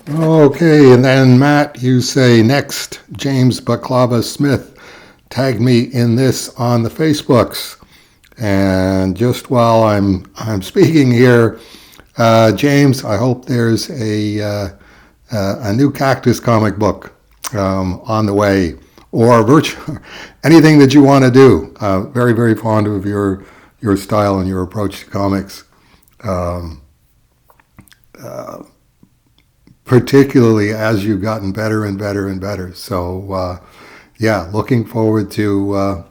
Okay, and then Matt, you say next, James Banderas-Smith tagged me in this on the Facebooks. And just while I'm speaking here, James, I hope there's a new Cactus comic book on the way, or virtual anything that you want to do. Very very fond of your style and your approach to comics. Um, Particularly as you've gotten better and better and better. So, yeah, looking forward to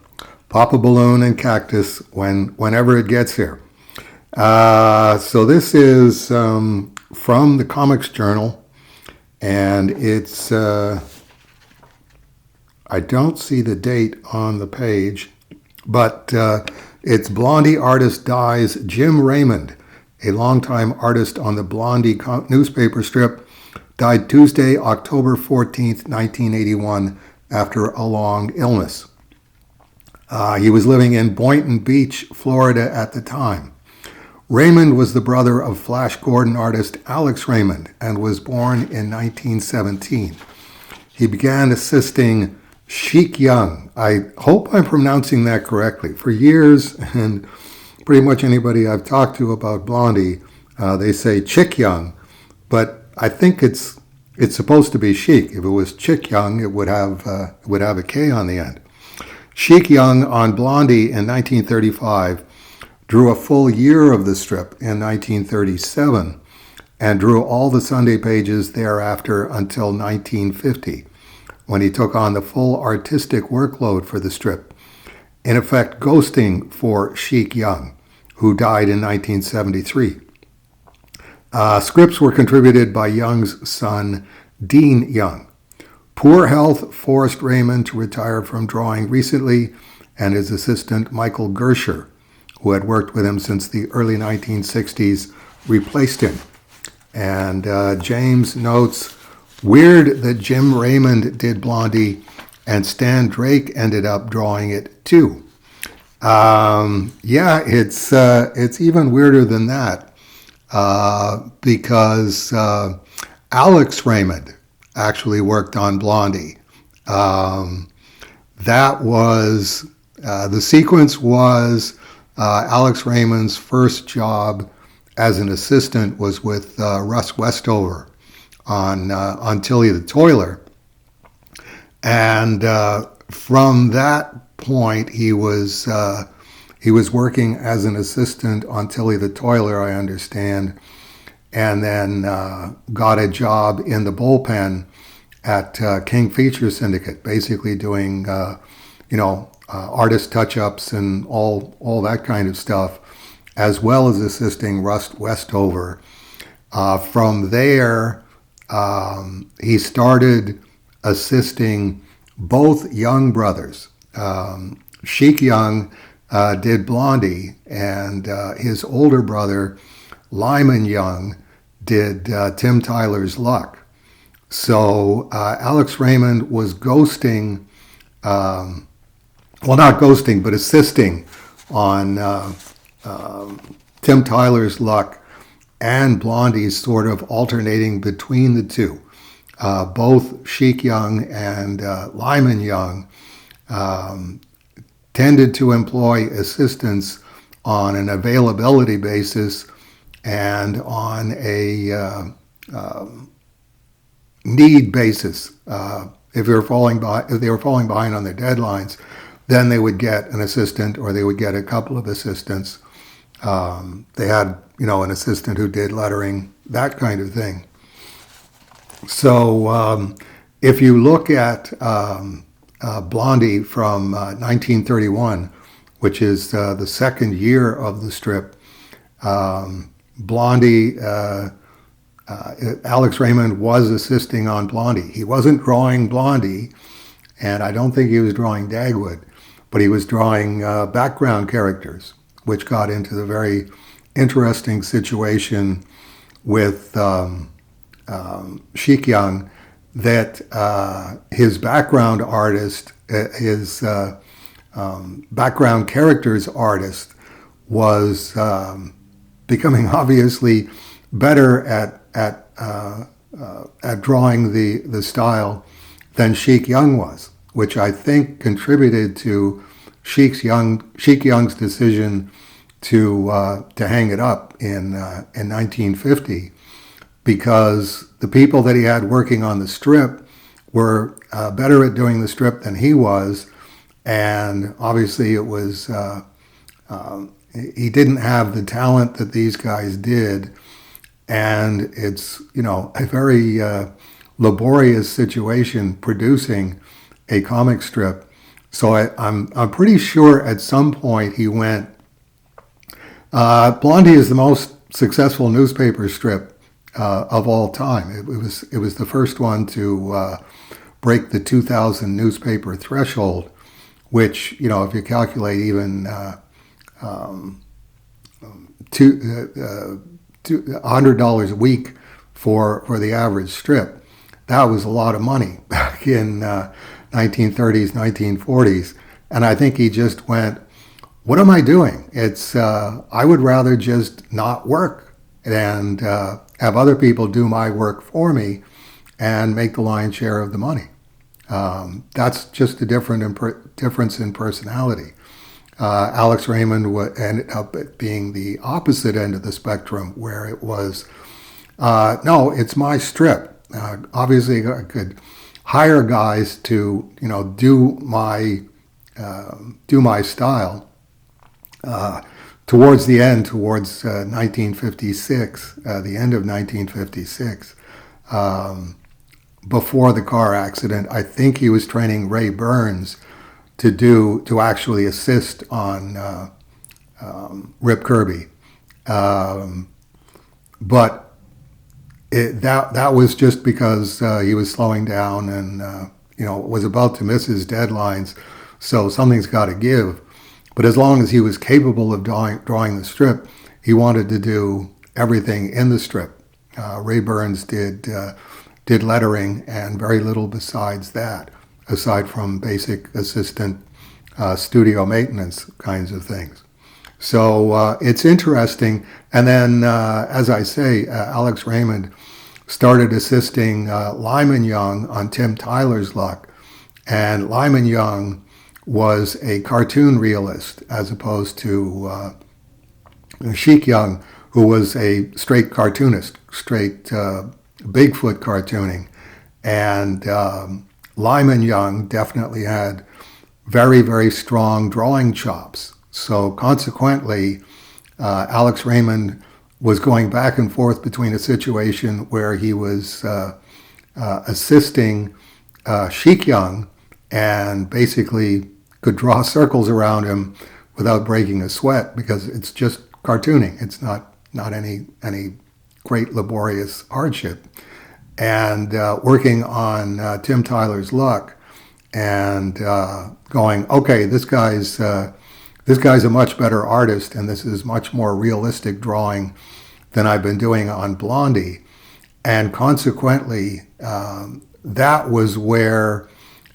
Papa Balloon and Cactus whenever it gets here. So this is from the Comics Journal, and it's I don't see the date on the page, but it's Blondie artist dies. Jim Raymond, a longtime artist on the Blondie newspaper strip, died Tuesday, October 14th, 1981, after a long illness. He was living in Boynton Beach, Florida at the time. Raymond was the brother of Flash Gordon artist Alex Raymond and was born in 1917. He began assisting Chic Young. I hope I'm pronouncing that correctly. For years, and pretty much anybody I've talked to about Blondie, they say Chick Young, but I think it's supposed to be Chic. If it was Chick Young, it would have a K on the end. Chic Young on Blondie in 1935 drew a full year of the strip in 1937 and drew all the Sunday pages thereafter until 1950, when he took on the full artistic workload for the strip, in effect ghosting for Chic Young, who died in 1973. Scripts were contributed by Young's son, Dean Young. Poor health forced Raymond to retire from drawing recently, and his assistant, Michael Gersher, who had worked with him since the early 1960s, replaced him. And James notes, weird that Jim Raymond did Blondie and Stan Drake ended up drawing it too. Yeah, it's even weirder than that because Alex Raymond actually worked on Blondie. That was the sequence was Alex Raymond's first job as an assistant was with Russ Westover on Tilly the Toiler, and from that point he was working as an assistant on Tilly the Toiler, I understand, and then got a job in the bullpen at King Feature Syndicate, basically doing artist touch-ups and all that kind of stuff, as well as assisting Russ Westover. From there, he started assisting both Young brothers. Chic Young did Blondie, and his older brother, Lyman Young, did Tim Tyler's Luck. So Alex Raymond was ghosting, not ghosting, but assisting on Tim Tyler's Luck and Blondie's, sort of alternating between the two. Both Chic Young and Lyman Young tended to employ assistants on an availability basis and on a need basis. If they were falling behind on their deadlines, then they would get an assistant, or they would get a couple of assistants. They had, an assistant who did lettering, that kind of thing. So if you look at Blondie from 1931, which is the second year of the strip, Blondie, Alex Raymond was assisting on Blondie. He wasn't drawing Blondie, and I don't think he was drawing Dagwood, but he was drawing background characters, which got into the very interesting situation with Chic Young, that his background artist, his background characters artist, was becoming obviously better at at drawing the style than Sheik Young was, which I think contributed to Sheik Young's decision to hang it up in 1950, because the people that he had working on the strip were better at doing the strip than he was, and obviously it was he didn't have the talent that these guys did, and it's a very laborious situation producing a comic strip. So I'm pretty sure at some point he went. Blondie is the most successful newspaper strip of all time. It was the first one to break the 2,000 newspaper threshold, which if you calculate even $100 a week for the average strip, that was a lot of money back in 1930s, 1940s. And I think he just went, what am I doing? I would rather just not work and have other people do my work for me and make the lion's share of the money. That's just a difference in personality. Alex Raymond ended up being the opposite end of the spectrum, where it was, no, it's my strip. Obviously, I could hire guys to do my style. Towards the end, towards 1956, the end of 1956, before the car accident, I think he was training Ray Burns to actually assist on Rip Kirby, but that was just because he was slowing down and was about to miss his deadlines, so something's got to give. But as long as he was capable of drawing the strip, he wanted to do everything in the strip. Ray Burns did lettering and very little besides that, aside from basic assistant studio maintenance kinds of things. So it's interesting. And then, as I say, Alex Raymond started assisting Lyman Young on Tim Tyler's luck. And Lyman Young was a cartoon realist as opposed to Sheik Young, who was a straight cartoonist, straight Bigfoot cartooning. And Lyman Young definitely had very, very strong drawing chops. So consequently, Alex Raymond was going back and forth between a situation where he was assisting Sheik Young and basically could draw circles around him without breaking a sweat, because it's just cartooning. It's not any great laborious hardship. And working on Tim Tyler's luck and going, okay, this guy's a much better artist, and this is much more realistic drawing than I've been doing on Blondie. And consequently, that was where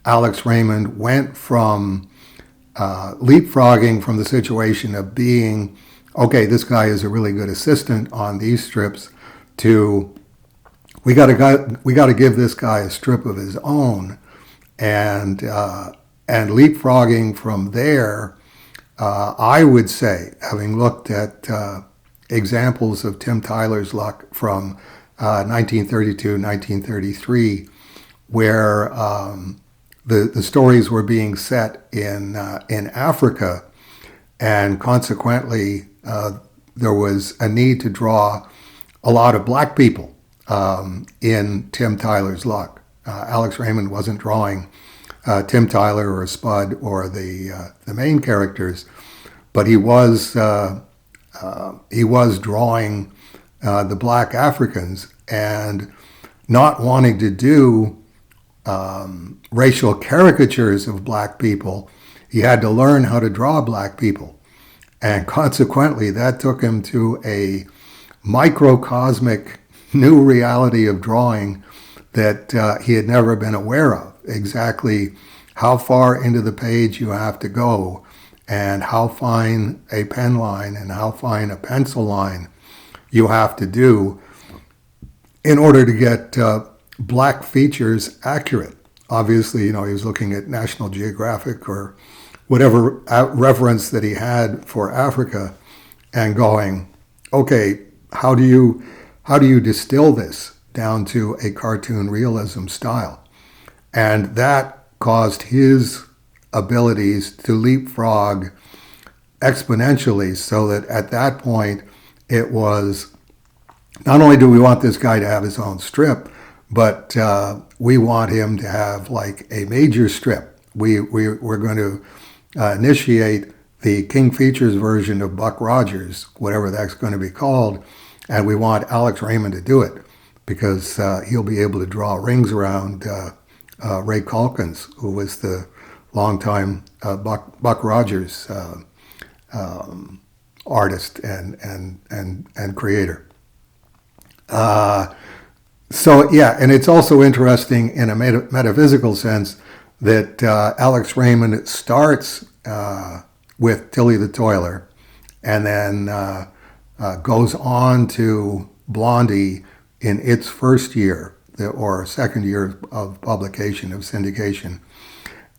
Alex Raymond went from leapfrogging from the situation of being, okay, this guy is a really good assistant on these strips, to we got to give this guy a strip of his own, and leapfrogging from there. I would say, having looked at examples of Tim Tyler's luck from 1932, 1933, where the stories were being set in Africa, and consequently there was a need to draw a lot of black people in Tim Tyler's luck. Alex Raymond wasn't drawing Tim Tyler or Spud or the main characters, but he was drawing the black Africans, and not wanting to do racial caricatures of black people, he had to learn how to draw black people. And consequently, that took him to a microcosmic new reality of drawing that he had never been aware of. Exactly how far into the page you have to go, and how fine a pen line and how fine a pencil line you have to do in order to get black features accurate. Obviously, he was looking at National Geographic or whatever reference that he had for Africa and going, okay, how do you distill this down to a cartoon realism style? And that caused his abilities to leapfrog exponentially, so that at that point it was, not only do we want this guy to have his own strip, but we want him to have like a major strip. We're going to initiate the King Features version of Buck Rogers, whatever that's going to be called, and we want Alex Raymond to do it because he'll be able to draw rings around Ray Calkins, who was the longtime Buck Rogers artist and creator. So yeah, and it's also interesting in a metaphysical sense that Alex Raymond starts with Tilly the Toiler, and then goes on to Blondie in its first year or second year of publication, of syndication.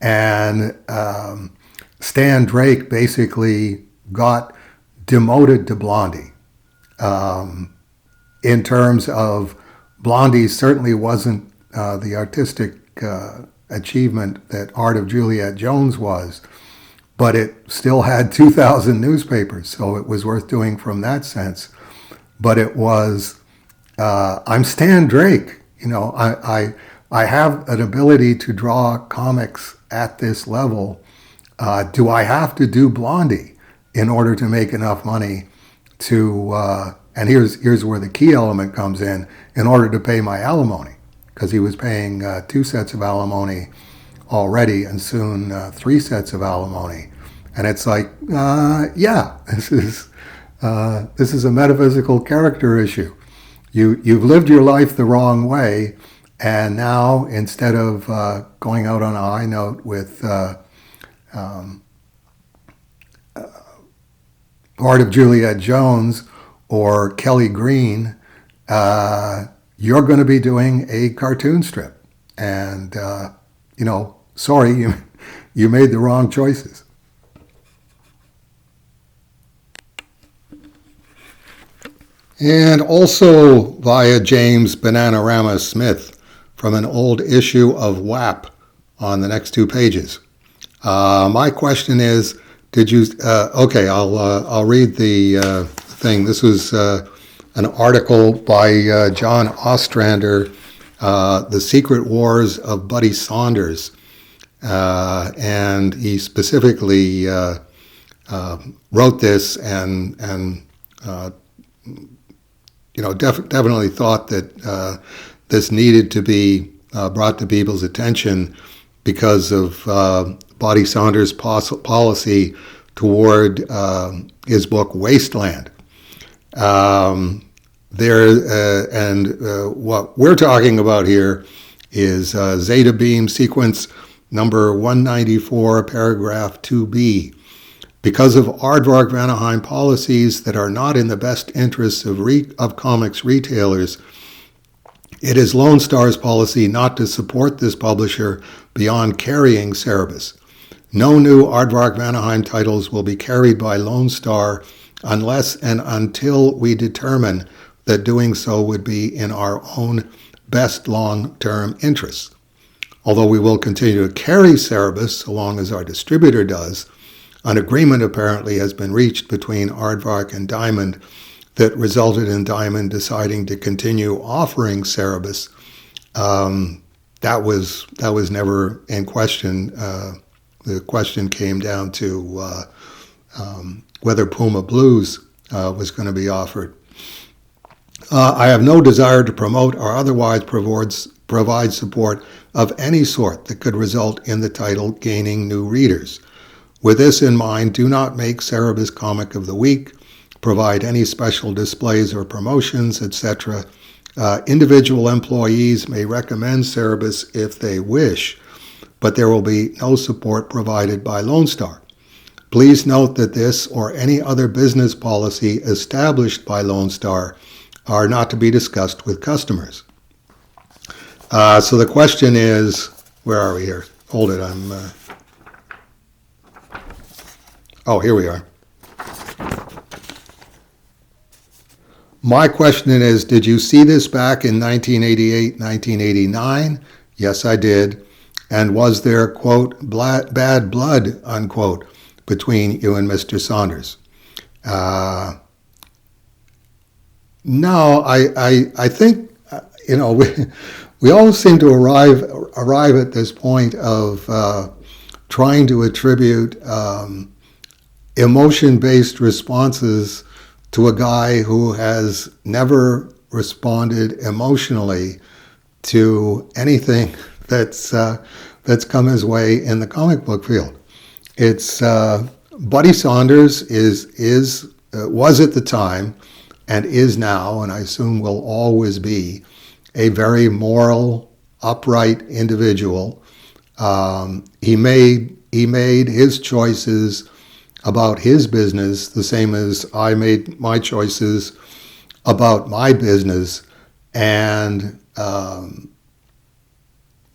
And Stan Drake basically got demoted to Blondie. In terms of Blondie certainly wasn't the artistic achievement that Art of Juliet Jones was, but it still had 2,000 newspapers, so it was worth doing from that sense. But it was, I'm Stan Drake. I have an ability to draw comics at this level. Do I have to do Blondie in order to make enough money to, and here's where the key element comes in order to pay my alimony, because he was paying 2 sets of alimony already and soon 3 sets of alimony. And it's like, yeah, this is a metaphysical character issue. You've lived your life the wrong way, and now instead of going out on a high note with Art of Juliet Jones or Kelly Green, you're going to be doing a cartoon strip. And, sorry, you made the wrong choices. And also via James Banderas-Smith from an old issue of WAP on the next 2 pages. My question is, did you? Okay, I'll read the thing. This was an article by John Ostrander, "The Secret Wars of Buddy Saunders," and he specifically wrote this and definitely thought that this needed to be brought to people's attention because of Buddy Saunders' policy toward his book Wasteland. What we're talking about here is Zeta Beam sequence number 194, paragraph 2b. Because of Aardvark Vanaheim policies that are not in the best interests of comics retailers, it is Lone Star's policy not to support this publisher beyond carrying Cerebus. No new Aardvark Vanaheim titles will be carried by Lone Star unless and until we determine that doing so would be in our own best long-term interests. Although we will continue to carry Cerebus so long as our distributor does, an agreement apparently has been reached between Aardvark and Diamond that resulted in Diamond deciding to continue offering Cerebus. That was never in question. The question came down to whether Puma Blues was going to be offered. I have no desire to promote or otherwise provide support of any sort that could result in the title gaining new readers. With this in mind, do not make Cerebus Comic of the Week, provide any special displays or promotions, etc. Individual employees may recommend Cerebus if they wish, but there will be no support provided by Lone Star. Please note that this or any other business policy established by Lone Star are not to be discussed with customers. So the question is, where are we here? Hold it, oh, here we are. My question is, did you see this back in 1988, 1989? Yes, I did. And was there, quote, bad blood, unquote, between you and Mr. Saunders? No, I think, we all seem to arrive at this point of trying to attribute emotion-based responses to a guy who has never responded emotionally to anything that's come his way in the comic book field. It's Buddy Saunders was at the time and is now, and I assume will always be, a very moral, upright individual. He made his choices about his business the same as I made my choices about my business, and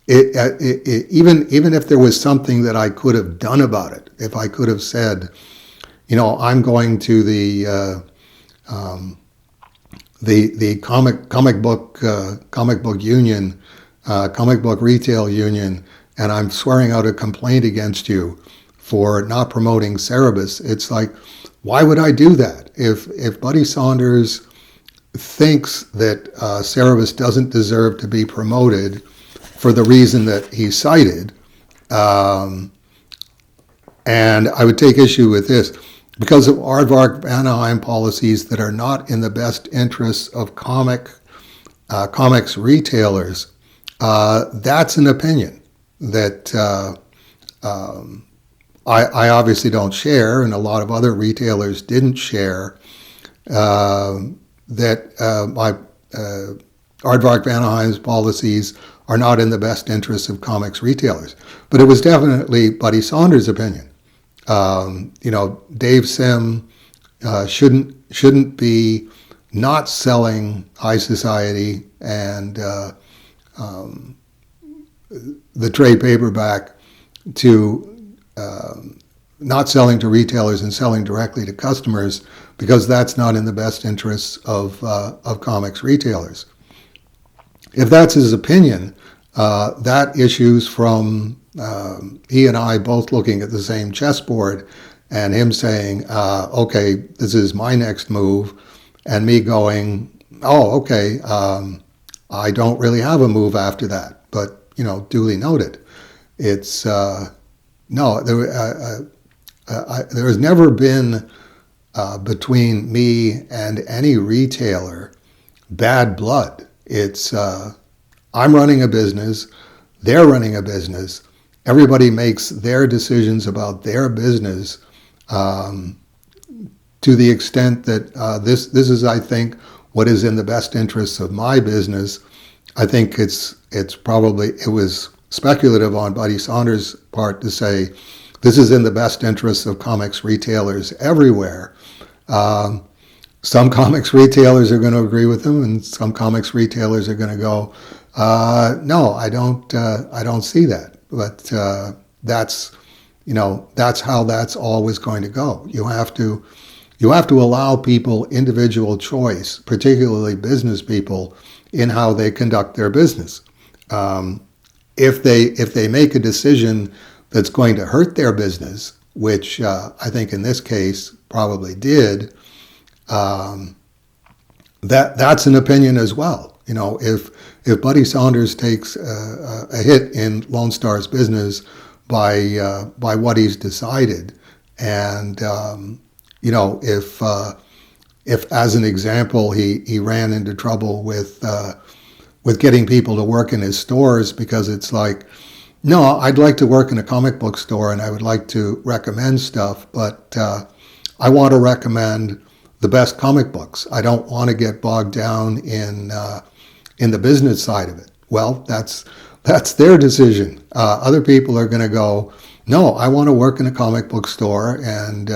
even if there was something that I could have done about it, if I could have said, I'm going to the comic book union, comic book retail union, and I'm swearing out a complaint against you for not promoting Cerebus. It's like, why would I do that? If Buddy Saunders thinks that Cerebus doesn't deserve to be promoted for the reason that he cited, and I would take issue with this, because of Aardvark Anaheim policies that are not in the best interests of comics retailers, that's an opinion that I obviously don't share, and a lot of other retailers didn't share, that my Aardvark Anaheim's policies are not in the best interests of comics retailers. But it was definitely Buddy Saunders' opinion. Dave Sim shouldn't be not selling High Society and the trade paperback to not selling to retailers and selling directly to customers, because that's not in the best interests of comics retailers. If that's his opinion, that issues from he and I both looking at the same chessboard and him saying, okay, this is my next move, and me going, oh, okay, I don't really have a move after that, but, duly noted. It's, no, there has never been between me and any retailer bad blood. It's, I'm running a business, they're running a business, everybody makes their decisions about their business to the extent that this is, I think, what is in the best interests of my business. I think it was speculative on Buddy Saunders' part to say this is in the best interests of comics retailers everywhere. Some comics retailers are going to agree with him, and some comics retailers are going to go, no, I don't see that. But that's how that's always going to go. You have to allow people individual choice, particularly business people, in how they conduct their business. If they make a decision that's going to hurt their business, which I think in this case probably did, that's an opinion as well. If Buddy Saunders takes a hit in Lone Star's business by what he's decided, and if as an example he ran into trouble with getting people to work in his stores, because it's like, no, I'd like to work in a comic book store and I would like to recommend stuff, but I want to recommend the best comic books. I don't want to get bogged down in the business side of it. Well, that's their decision. Other people are going to go, no, I want to work in a comic book store, and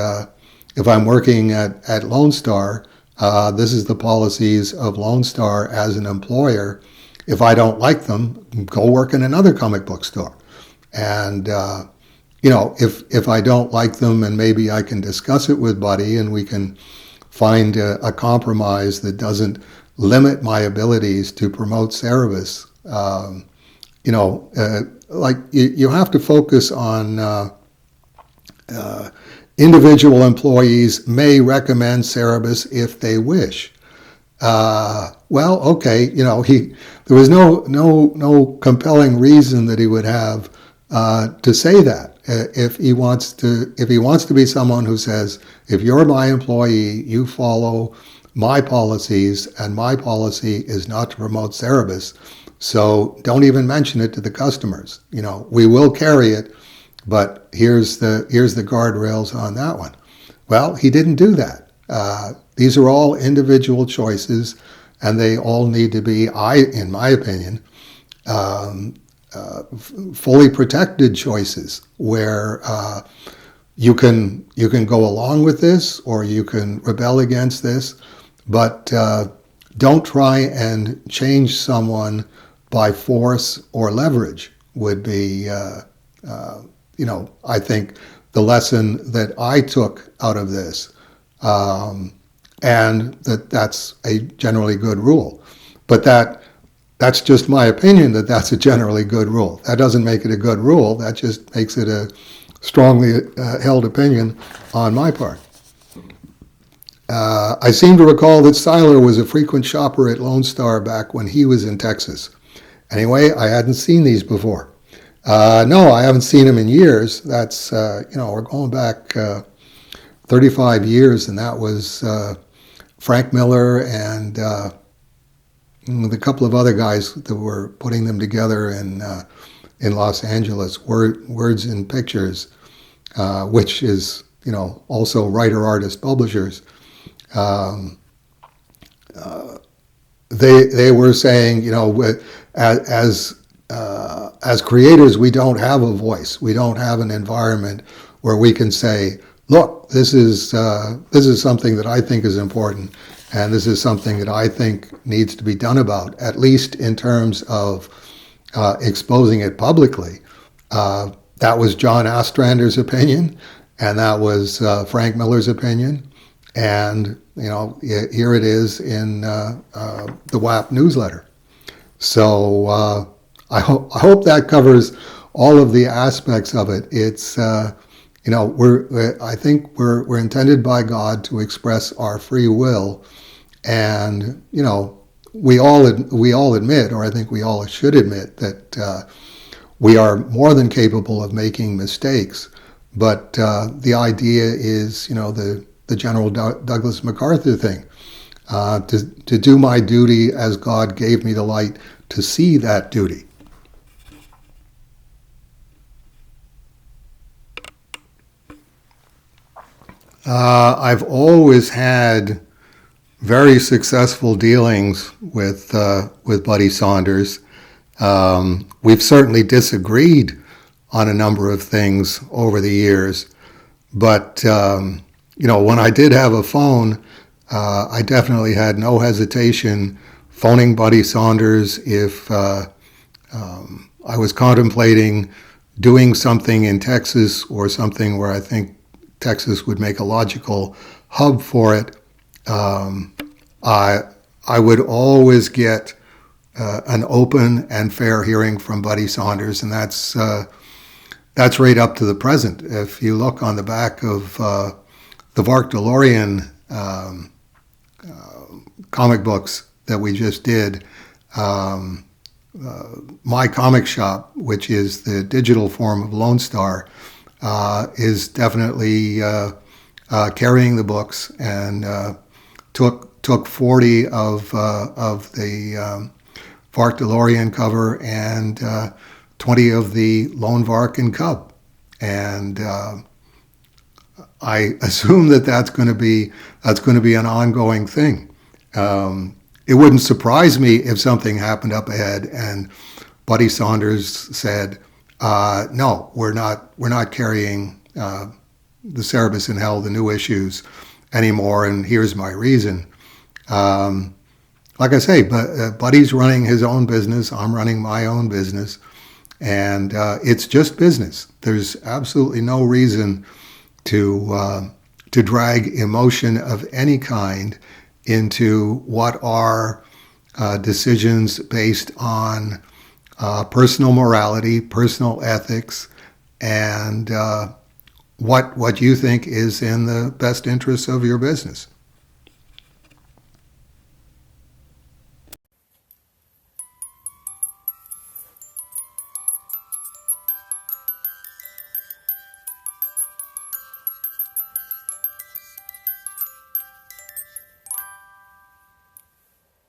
if I'm working at Lone Star, This is the policies of Lone Star as an employer. If I don't like them, go work in another comic book store. And if I don't like them, and maybe I can discuss it with Buddy, and we can find a compromise that doesn't limit my abilities to promote Cerebus. You have to focus on individual employees may recommend Cerebus if they wish. Okay, there was no compelling reason that he would have to say that. If he wants to be someone who says, if you're my employee, you follow my policies, and my policy is not to promote Cerebus, so don't even mention it to the customers. We will carry it, but here's the guardrails on that one. Well, he didn't do that. These are all individual choices, and they all need to be, in my opinion, fully protected choices where you can go along with this or you can rebel against this, but don't try and change someone by force or leverage would be, I think the lesson that I took out of this, and that's a generally good rule. But that's just my opinion, that's a generally good rule. That doesn't make it a good rule. That just makes it a strongly held opinion on my part. I seem to recall that Seiler was a frequent shopper at Lone Star back when he was in Texas. Anyway, I hadn't seen these before. No, I haven't seen him in years. That's, we're going back 35 years, and that was Frank Miller and with a couple of other guys that were putting them together in Los Angeles. Words and Pictures, which is also writer, artist, publishers. They were saying as creators, we don't have a voice. We don't have an environment where we can say, look, this is something that I think is important, and this is something that I think needs to be done about, at least in terms of exposing it publicly. That was John Ostrander's opinion, and that was Frank Miller's opinion. And, here it is in the WAP newsletter. So I hope that covers all of the aspects of it. It's, I think we're intended by God to express our free will. And, we all admit, or I think we all should admit, that we are more than capable of making mistakes. But the idea is, the General Douglas MacArthur thing, to do my duty as God gave me the light to see that duty. I've always had very successful dealings with Buddy Saunders. We've certainly disagreed on a number of things over the years, but when I did have a phone, I definitely had no hesitation phoning Buddy Saunders if I was contemplating doing something in Texas or something where I think Texas would make a logical hub for it. I would always get an open and fair hearing from Buddy Saunders, and that's right up to the present. If you look on the back of the Vark DeLorean comic books that we just did, My Comic Shop, which is the digital form of Lone Star, is definitely carrying the books, and took 40 of the Vark DeLorean cover and 20 of the Lone Vark and Cub, and I assume that's going to be an ongoing thing. It wouldn't surprise me if something happened up ahead and Buddy Saunders said, "No, we're not carrying the Cerebus in Hell, the new issues, anymore, and here's my reason." Like I say, Buddy's running his own business. I'm running my own business. And it's just business. There's absolutely no reason to drag emotion of any kind into what are decisions based on personal morality, personal ethics, and what you think is in the best interests of your business.